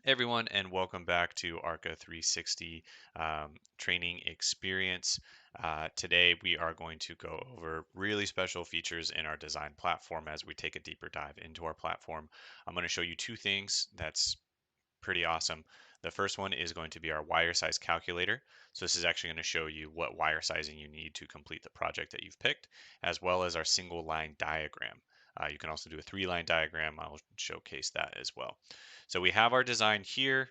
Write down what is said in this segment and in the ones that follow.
Hey everyone, and welcome back to ARKA 360 training experience. Today we are going to go over really special features in our design platform as we take a deeper dive into our platform. I'm going to show you two things that's pretty awesome. The first one is going to be our wire size calculator. So this is actually going to show you what wire sizing you need to complete the project that you've picked, as well as our single line diagram. You can also do a 3-line diagram. I'll showcase that as well. So we have our design here.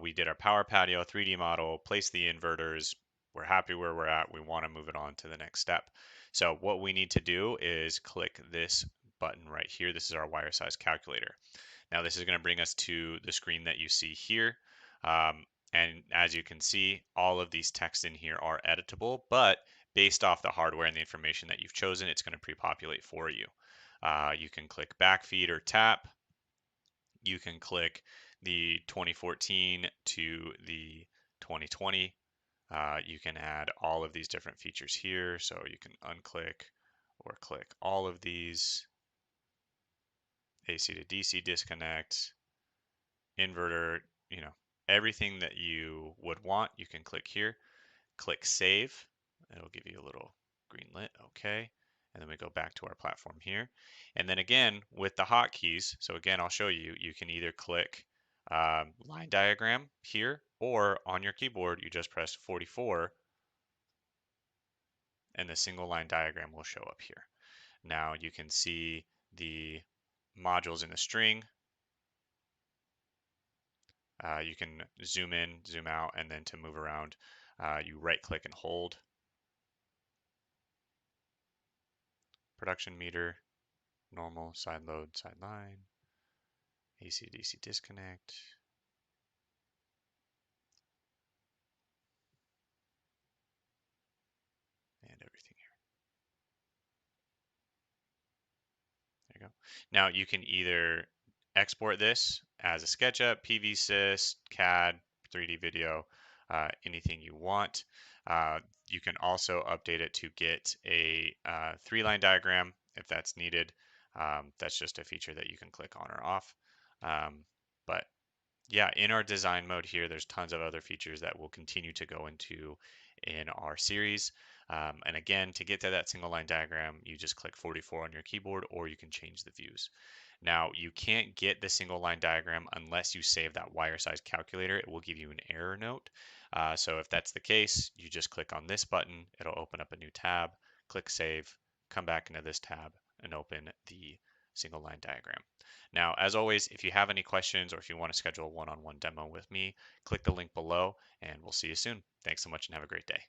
We did our power patio 3D model, placed the inverters. We're happy where we're at. We want to move it on to the next step. So what we need to do is click this button right here. This is our wire size calculator. Now this is going to bring us to the screen that you see here. And as you can see, all of these texts in here are editable, but based off the hardware and the information that you've chosen, it's going to pre-populate for you. You can click backfeed or tap. You can click the 2014 to the 2020. You can add all of these different features here. So you can unclick or click all of these. AC to DC disconnect, inverter, everything that you would want, you can click here. Click save. It'll give you a little green lit. Okay. And then we go back to our platform here. And then again, with the hotkeys, so again, I'll show you, you can either click line diagram here, or on your keyboard, you just press 44 and the single line diagram will show up here. Now you can see the modules in the string. You can zoom in, zoom out, and then to move around, you right click and hold. Production meter, normal, side load, side line, AC DC disconnect. And everything here. There you go. Now you can either export this as a SketchUp, PVSys, CAD, 3D video, anything you want. You can also update it to get a 3-line diagram if that's needed. That's just a feature that you can click on or off. But yeah, in our design mode here, there's tons of other features that we'll continue to go into in our series. And again, to get to that single line diagram, you just click 44 on your keyboard, or you can change the views. Now, you can't get the single line diagram unless you save that wire size calculator. It will give you an error note. So if that's the case, you just click on this button. It'll open up a new tab, click save, come back into this tab, and open the single line diagram. Now, as always, if you have any questions or if you want to schedule a one-on-one demo with me, click the link below and we'll see you soon. Thanks so much and have a great day.